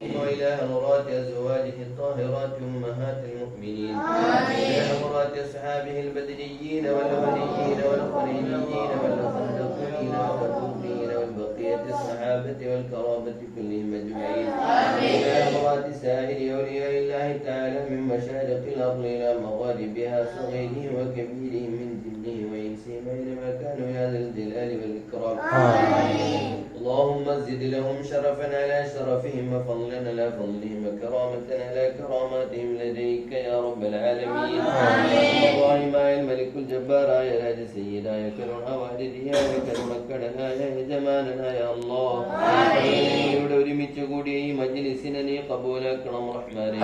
وإلى حضرات أزواجه الطاهرات أمهات المؤمنين وإلى حضرات أصحابه البدريين والأوليين والقرينيين والخندقين والتوقين والبقية الصحابة والكرامة كلهم أجمعين وإلى حضرات سائر أولياء الله تعالى من مشارق الأرض إلى مغاربها صغيرهم وكبيرهم من جنه وإنسهم أينما كانوا يا ذا الجلال والإكرام. اللهم زد لهم شرفا على شرفهم وفضلا على فضلهم وكرامة على كراماتهم لديك يا رب العالمين. اللهم يا الملك الجبار يا راج سيدا يا كرم والدي يا كرمكدنا يا جمالنا يا الله. ഇവിടെ ഒരുമിച്ച് കൂടി ഈ മജ്ലിസിനെ നീ കബൂലാക്കണം റഹ്മാനേ.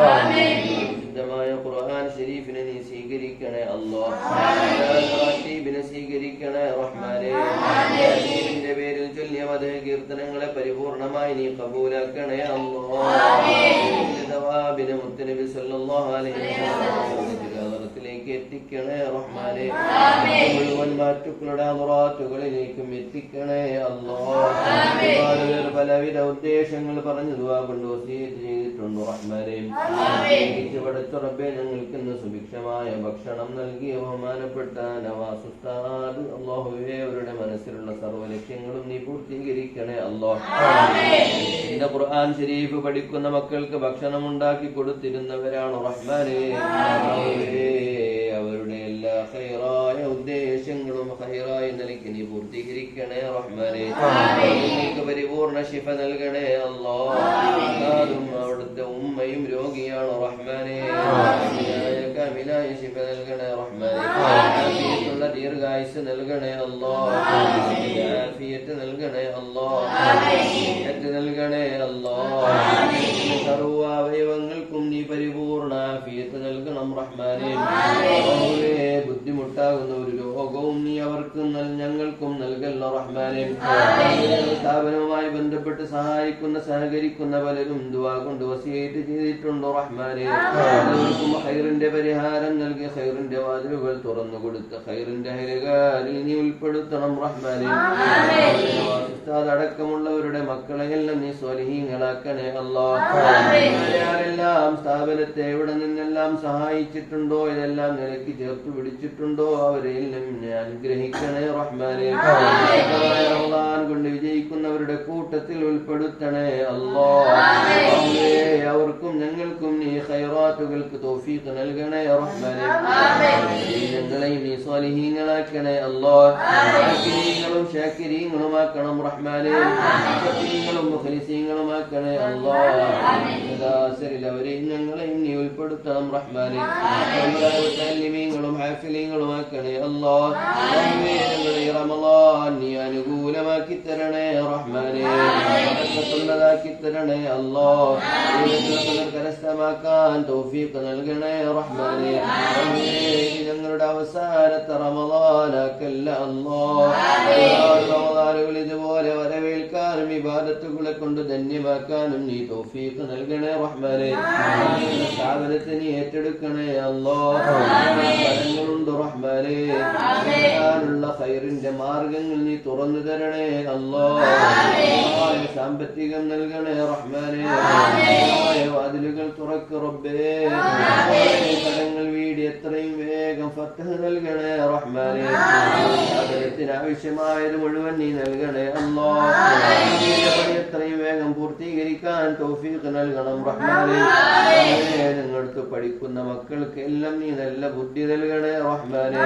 ശുദ്ധമായ ഖുർആൻ ശരീഫിനെ നീ സ്വീകരിക്കണേ അല്ലാഹ്. ഖുർആനെ സ്വീകരിക്കണേ റഹ്മാനേ. ഖുർആനിന്റെ പേരിൽ ചൊല്ലിയ മദഹ് കീർത്തനങ്ങളെ പരിപൂർണമായി നീ കബൂലാക്കണേ അല്ലാഹ്. ദവാബിനെ മുത്തനബി സല്ലല്ലാഹു അലൈഹി വസല്ലമയിലേക്ക് എത്തിക്കണേ റഹ്മാനേ. മുഴുവൻ മാറ്റുക്കളുടെ അമറാറ്റുകളിലേക്കും എത്തിക്കണേ അല്ലാഹ്. പലവിധ ഉദ്ദേശങ്ങൾ പറഞ്ഞു ദുആ കൊണ്ട് വസിയത്ത് ചെയ്തിട്ടുണ്ട് റഹ്മാനേ. പടച്ച റബ്ബേ, ഞങ്ങൾക്ക് ഇന്ന് സുഭിക്ഷമായ ഭക്ഷണം നൽകിയ ബഹുമാനപ്പെട്ട നവാസ് ഉസ്താദ് അല്ലാഹുവേ, അവരുടെ മനസ്സിലുള്ള സർവ്വ ലക്ഷ്യങ്ങളും നീ പൂർത്തീകരിക്കണേ അല്ലാഹ്. നിന്റെ ഖുർആൻ ശരീഫ് പഠിക്കുന്ന മക്കൾക്ക് ഭക്ഷണം ഉണ്ടാക്കി കൊടുത്തിരുന്നവരാണ് റഹ്മാനേ. അവരുടെ എല്ലാ ഖൈറായ ഉദ്ദേശങ്ങളും ഖൈറായ നിലയ്ക്ക് നീ പൂർത്തീകരിക്കണേ റഹ്മാനേ. നീക്ക് പരിപൂർണ ശിഫ നൽകണേ അല്ലാഹ്. അവിടുത്തെ ഉമ്മയും രോഗിയാണ് റഹ്മാനേ. കാമിലായ ശിഫ നൽകണേ റഹ്മാനേ. ആഫിയത്തുള്ള ദീർഘായുസ് നൽകണേ അല്ലാഹ്. ആഫിയത്ത് നൽകണേ അല്ലാഹ്. നൽകണേ അല്ലാഹ്. സർവ്വ അവയവങ്ങൾക്കും നീ പരിപൂർണ ആഫിയത്ത് നൽകണം റഹ്മാനേ. ബുദ്ധിമുട്ടാകുന്ന ഒരു രോഗവും നീ അവർക്കും ഞങ്ങൾക്കും നൽകല്ല റഹ്മാനേ. സ്ഥാപനവുമായി ബന്ധപ്പെട്ട് സഹായിക്കുന്ന സഹകരിക്കുന്ന പലരും ദുആ കൊണ്ട് വസിയത്ത് ചെയ്തിട്ടുണ്ട് റഹ്മാനേ. എല്ലാവർക്കും ഖൈറിന്റെ പരിഹാരം നൽകി ഖൈറിന്റെ വാതിലുകൾ തുറന്നു കൊടുത്ത് ഖൈറിന്റെ അയൽക്കാരിൽ നീ ഉൾപ്പെടുത്തണം റഹ്മാനേ. അടക്കമുള്ളവരുടെ മക്കളെയെല്ലാം നീ സ്വാലിഹീങ്ങളാക്കണേ അല്ലാഹ്. ആരെല്ലാം സ്ഥാപനത്തെ എവിടെ നിന്നെല്ലാം സഹായിച്ചിട്ടുണ്ടോ, ഇതെല്ലാം നിലയ്ക്ക് ചേർത്ത് പിടിച്ചിട്ടുണ്ടോ, അവരെല്ലാം നീ അനുഗ്രഹിക്കണേ റഹ്മാനേ. റമളാൻ കൊണ്ട് വിജയിക്കുന്നവരുടെ കൂട്ടത്തിൽ ഉൾപ്പെടുത്തണേ അല്ലാഹ്. അവർക്കും ഞങ്ങൾക്കും നീ ഖൈറാത്തുകൾക്ക് തൗഫീഖ് നൽകണേ റഹ്മാനേ. ഞങ്ങളെയും നീ സ്വാലിഹീങ്ങളാക്കണേ അല്ലാഹ്. ഷാക്കിരീങ്ങളും ഷാക്കിരീങ്ങളുമാക്കണം റഹ്മാനേ. മുഖ്ലിസീങ്ങളും മുഖ്ലിസീങ്ങളുമാക്കണേ അല്ലാഹ്. അവരെയും ഞങ്ങളെയും നീ ഉൾപ്പെടുത്തണം റഹ്മാനേ. മുതല്ലിമീങ്ങളും ഹാഫിലീങ്ങളുമാക്കണേ അല്ലാഹ്. ഞങ്ങളെ റമളാൻ നീ അനുകൂലമാക്കി തരണേ റഹ്മാനേ. ബറക്കത്തുള്ളതാക്കി തരണേ അല്ലാഹ്. കരസ്ഥമാക്കാൻ തൗഫീഖ് നൽകണേ റഹ്മാനേ. ഞങ്ങളുടെ അവസാനത്തെ റമളാനാക്കല്ല അല്ലാഹ്. റമളാനുകൾ ഇതുപോലെ വരവേൽക്കാനും ഇബാദത്തുകളെ കൊണ്ട് ധന്യമാക്കാനും നീ തൗഫീഖ് നൽകണേ റഹ്മാനേ. സ്ഥാപനത്തെ നീ ഏറ്റെടുക്കണേ അല്ലാഹ്. ഫലങ്ങളുണ്ട് റഹ്മാനേ. ുള്ള ഖൈറിന്റെ മാർഗങ്ങൾ നീ തുറന്നു തരണേ അല്ലാഹ്. സാമ്പത്തികം നൽകണേ റഹ്മാനേ. വാതിലുകൾ തുറക്ക് റബ്ബേ. കടങ്ങൾ വീടി എത്രയും വേഗം ഫത്ഹ് നൽകണേ റഹ്മാനേ. അതിന് ആവശ്യമായത് മുഴുവൻ നീ നൽകണേ അല്ലാഹ്. എത്രയും വേഗം പൂർത്തീകരിക്കാൻ തൗഫീഖ് നൽകണം റഹ്മാനേ. നിങ്ങൾക്ക് പഠിക്കുന്ന മക്കൾക്ക് എല്ലാം നീ നല്ല ബുദ്ധി നൽകണേ റഹ്മാനേ.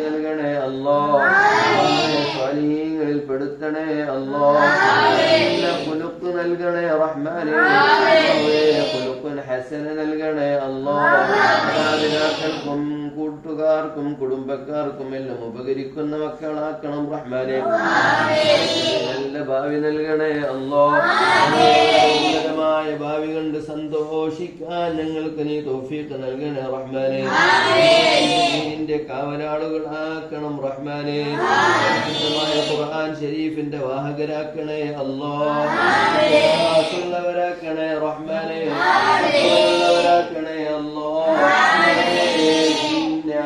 നൽകണേ അല്ലാഹ്. സ്വാലിഹീങ്ങളിൽ പെടുത്തണേ അല്ലാഹ്. ഖുലുഖ് നൽകണേ റഹ്മാനേ. ഖുലുഖുൻ ഹസന നൽകണേ അല്ലാഹ്. മാതാപിതാക്കൾക്കും കൂട്ടുകാർക്കും കുടുംബക്കാർക്കും എല്ലാം ഉപകരിക്കുന്ന മക്കളാക്കണം റഹ്മാനേ. നല്ല ഭാവി നൽകണേ അല്ലാഹ്. ഉന്നതമായ ഭാവി കണ്ട് സന്തോഷിക്കാൻ ഞങ്ങൾക്ക് നീ തൗഫീഖ് നൽകണേ റഹ്മാനേ. നിന്റെ കാവലാളുകളാക്കണം റഹ്മാനേ. ഖുർആൻ ശരീഫിന്റെ വാഹകരാക്കണേ അല്ലാഹ്. ഉള്ളവരാക്കണേ റഹ്മാനേ. ഉള്ളവരാക്കണേ അല്ലാഹ്.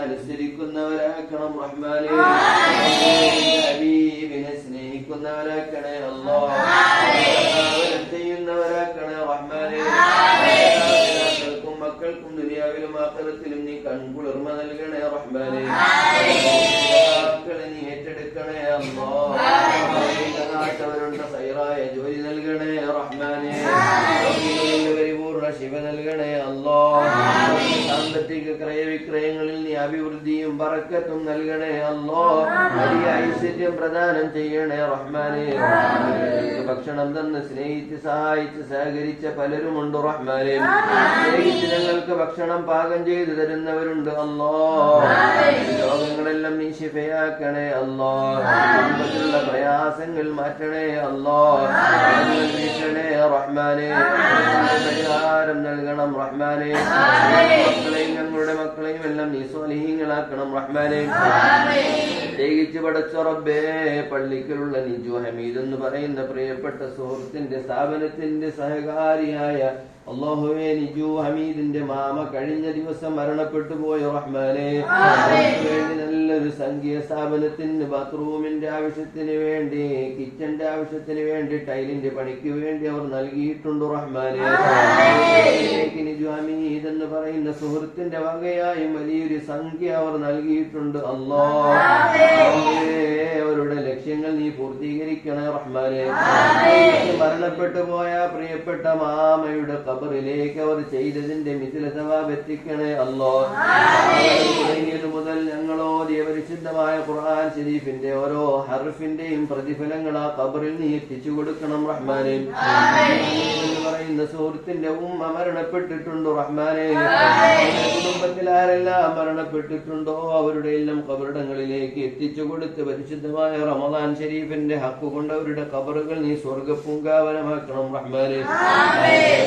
അനുസരിക്കുന്നവരാക്കണം റഹ്മാനേ. ഹബീബിനെ സ്നേഹിക്കുന്നവരാക്കണേ അല്ലാഹ്. ചെയ്യുന്നവരാക്കണേ റഹ്മാനെ. പരിപൂർണ ശിവ നൽകണേ അല്ലാ. സാമ്പത്തിക ക്രയവിക്രയങ്ങളിൽ നീ അഭിവൃദ്ധിയും ബറക്കത്തും നൽകണേ അല്ലാ. വലിയ ഐശ്വര്യം പ്രദാനം ചെയ്യണേ റഹ്മാനെ. ഭക്ഷണം തന്ന് സ്നേഹിച്ച് സഹായിച്ച് സഹകരിച്ച പലരുമുണ്ട് റഹ്മാനെ. സ്നേഹിച്ച് ഞങ്ങൾക്ക് ഭക്ഷണം പാകം ചെയ്തു തരുന്നവരുണ്ട് അല്ലാ. രോഗങ്ങളെല്ലാം നീ ശിഫയാക്കണേ അല്ലാ. കുടുംബത്തിലുള്ള പ്രയാസങ്ങൾ മാറ്റണേ അല്ലാ. വീട്ടണേ റഹ്മാനെ. പരിഹാരം നൽകണം റഹ്മാനെ. മക്കളെയും ഞങ്ങളുടെ മക്കളെയും എല്ലാം നീ സ്വാലിഹീങ്ങളാക്കണം റഹ്മാനെ. പ്രത്യേകിച്ച് പടച്ച റബ്ബേ, പള്ളിക്കലുള്ള നിജു ഹമീദ് എന്ന് പറയുന്ന പ്രിയപ്പെട്ട സുഹൃത്തിന്റെ സ്ഥാപനത്തിന്റെ സഹകാരിയായ അല്ലാഹുവേ, നിജു ഹമീദിന്റെ മാമ കഴിഞ്ഞ ദിവസം മരണപ്പെട്ടു പോയ റഹ്മാനെ. വേണ്ടി നല്ലൊരു സംഖ്യ സ്ഥാപനത്തിന് ബാത്റൂമിന്റെ ആവശ്യത്തിന് വേണ്ടി, കിച്ചന്റെ ആവശ്യത്തിന് വേണ്ടി, ടൈലിന്റെ പണിക്ക് വേണ്ടി അവർ നൽകിയിട്ടുണ്ട് റഹ്മാനെ. നിജു ഹമീദ് എന്ന് പറയുന്ന സുഹൃത്തിന്റെ വകയായും വലിയൊരു സംഖ്യ അവർ നൽകിയിട്ടുണ്ട് അല്ലാഹ്. അവരുടെ ലക്ഷ്യങ്ങൾ നീ പൂർത്തീകരിക്കണേ റഹ്മാനെ. മരണപ്പെട്ടു പോയ പ്രിയപ്പെട്ട മാമയുടെ ഖബറിലേക്ക് അവർ ചെയ്തതിന്റെ മിഥില സവാബ് എത്തിക്കണേ അല്ലാഹ്. തുടങ്ങിയത് മുതൽ ഞങ്ങളോദിയ പരിശുദ്ധമായ ഖുർആൻ ശരീഫിന്റെ ഓരോ ഹർഫിന്റെയും പ്രതിഫലങ്ങൾ ആ ഖബറിൽ നീ എത്തിച്ചു കൊടുക്കണം റഹ്മാനെ. എന്ന് പറയുന്ന സുഹൃത്തിന്റെ ഉമ്മ മരണപ്പെട്ടിട്ടുണ്ടോ റഹ്മാനെ. കുടുംബത്തിൽ ആരെല്ലാം മരണപ്പെട്ടിട്ടുണ്ടോ അവരുടെ എല്ലാം ഖബറിടങ്ങളിലേക്ക് എത്തിച്ചു കൊടുത്ത് പരിശുദ്ധമായ റമദാൻ ശരീഫിന്റെ ഹക്ക് കൊണ്ട് അവരുടെ ഖബറുകൾ നീ സ്വർഗ്ഗപൂങ്കാവനമാക്കണം റഹ്മാനെ.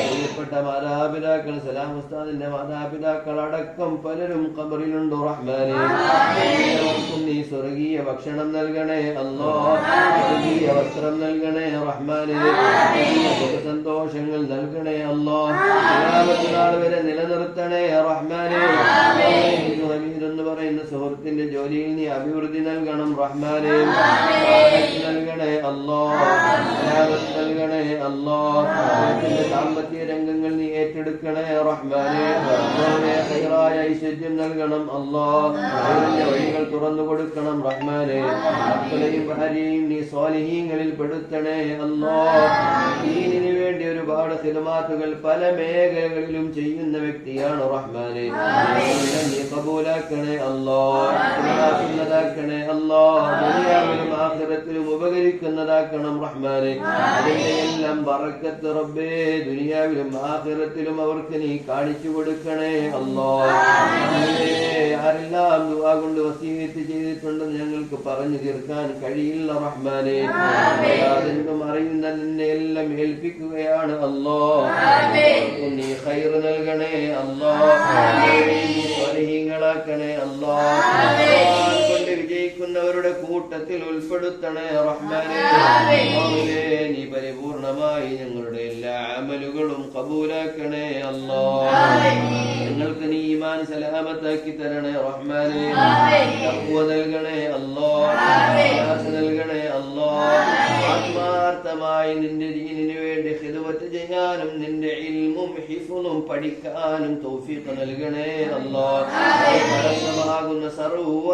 പ്രിയപ്പെട്ട മാതാപിതാക്കൾ, സലാം ഉസ്താദിന്റെ മാതാപിതാക്കൾ അടക്കം പലരും ഖബറിലുണ്ടോ റഹ്മാനെ. എല്ലാവർക്കും നീ സ്വർഗീയ ഭക്ഷണം നൽകണേ അല്ലാഹ്. സ്വർഗീയ വസ്ത്രം നൽകണേ റഹ്മാനെ. സന്തോഷങ്ങൾ നൽകണേ അല്ലാഹ്. ഖിയാമത്ത് നാൾ വരെ നിലനിർത്തണേ റഹ്മാനെ. എന്ന് പറയുന്ന സുഹൃത്തിന്റെ ജോലിയിൽ നീ അഭിവൃദ്ധി നൽകണം റഹ്മാനെ. നൽകണേ അല്ലാഹ്. നൽകണേ അല്ലാഹ്. സാമ്പത്തിക രംഗങ്ങൾ നീ ഏറ്റെടുക്കണേ റഹ്മാനെ. ഖൈറായ ഐശ്വര്യം നൽകണം അല്ലാഹ്. ഖൈറിന്റെ വഴികൾ തുറന്നു കൊടുക്കണം റഹ്മാനെ. മക്കളെയും ഭാര്യയും നീ സ്വാലിഹീങ്ങളിൽ പെടുത്തണേ അല്ലാഹ്. ദീനിനു വേണ്ടി ഒരുപാട് ഖിദ്മത്തുകൾ പല മേഖലകളിലും ചെയ്യുന്ന വ്യക്തിയാണ് റഹ്മാനെ. നീ കബൂലാക്കണേ അല്ലാഹ്. ാക്കണേ അല്ലാഹ്. ദുനിയാവിലും ആഖിറത്തിലും ഉപകരിക്കുന്നതാക്കണം റഹ്മാനെ. അതിന്റെ എല്ലാം ബറക്കത്ത് റബ്ബേ ദുനിയാവിലും ആഖിറത്തിലും അവർക്ക് നീ കാണിച്ചു കൊടുക്കണേ അല്ലാഹ്. ആരെല്ലാം ദുആ കൊണ്ട് വസീയത്ത് ചെയ്തിട്ടുണ്ടെന്ന് ഞങ്ങൾക്ക് പറഞ്ഞു തീർക്കാൻ കഴിയില്ല റഹ്മാനെ. അതെന്തും അറിയുന്ന നിന്നെ എല്ലാം ഏൽപ്പിക്കുകയാണ് അല്ലാഹ്. നീ ഖൈർ നൽകണേ അല്ലാഹ്. സ്വാലിഹീങ്ങളാക്കണേ അല്ലാഹ്. കൊണ്ട് വിജയിക്കുന്നവരുടെ കൂട്ടത്തിൽ ഉൾപ്പെടുത്തണേ റഹ്മാനെ. നീ പരിപൂർണമായി ഞങ്ങളുടെ എല്ലാ അമലുകളും കബൂലാക്കണേ അല്ലാഹ്. ഞങ്ങൾക്ക് നീ ഈമാൻ സലാമത്താക്കി തരണേ റഹ്മാനെ. തഖ്വ നൽകണേ അല്ലാഹ്. നൽകണേ അല്ലാഹ്. ആത്മാർത്ഥമായി നിന്റെ ദീനിനു വേണ്ടി ഖിദ്മത്ത് ചെയ്യാനും നിന്റെ ഇൽമും ഹിഫ്ളും പഠിക്കാനും തൗഫീഖ് നൽകണേ അല്ലാഹ്. തടസ്സമാകുന്ന സർവ്വ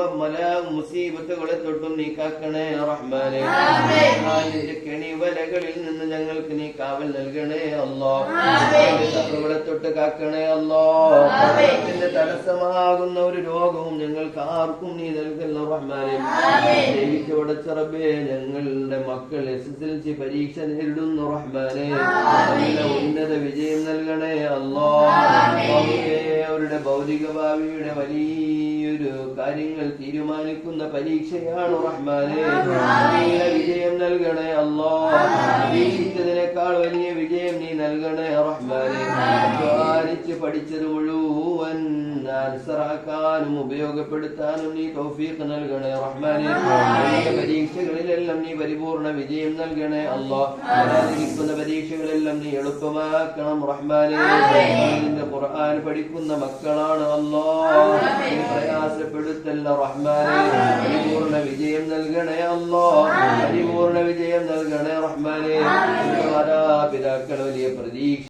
മുസീബത്തുകളെ തൊട്ടും നീ കാക്കണേ റഹ്മാനെ. നിന്റെ കെണിവലകളിൽ നിന്ന് ഞങ്ങൾക്ക് നീ കാവൽ നൽകണേ അല്ലാഹ്. സർവ്വങ്ങളെ തൊട്ട് കാക്കണേ അല്ലാഹ്. തടസ്സമാകുന്ന ഒരു രോഗവും ഞങ്ങൾക്ക് ആർക്കും നീ നൽകല്ല റഹ്മാനെ. ദൈവിക പടച്ച റബ്ബേ, ഞങ്ങളുടെ മക്കൾ SSLC പരീക്ഷ നേരിടുന്നു റഹ്മാനെ. നല്ല ഉന്നത വിജയം നൽകണേ അല്ലാഹ്. അവരുടെ ഭൗതിക ഭാവിയുടെ വലിയൊരു കാര്യങ്ങൾ തീരുമാനിക്കുന്ന പരീക്ഷയാണ് റഹ്മാനെ. വിജയം നൽകണേ അല്ലാഹ്. പ്രതീക്ഷിച്ചതിനേക്കാൾ വലിയ വിജയം നീ നൽകണേ റഹ്മാനെ. അധ്വാനിച്ച് പഠിച്ചത് മുഴുവൻ ആൻസറാക്കാനും ഉപയോഗപ്പെടുത്താനും നീ തൗഫീഖ് നൽകണേ റഹ്മാനെ. പരീക്ഷകളിലെല്ലാം നീ പരിപൂർണ വിജയം നൽകണേ അല്ലാഹ്. വരാനിരിക്കുന്ന പരീക്ഷകളെല്ലാം നീ എളുപ്പമാക്കണം റഹ്മാനെ. നിന്റെ ഖുർആൻ പഠിക്കുന്ന മക്കളാണ് അല്ലാഹ്. നീ പ്രയാസപ്പെടുത്തല്ല റഹ്മാനെ. പരിപൂർണ വിജയം നൽകണേ അല്ലാഹ്. പരിപൂർണ വിജയം നൽകണേ റഹ്മാനെ. മാതാപിതാക്കൾ വലിയ പ്രതീക്ഷ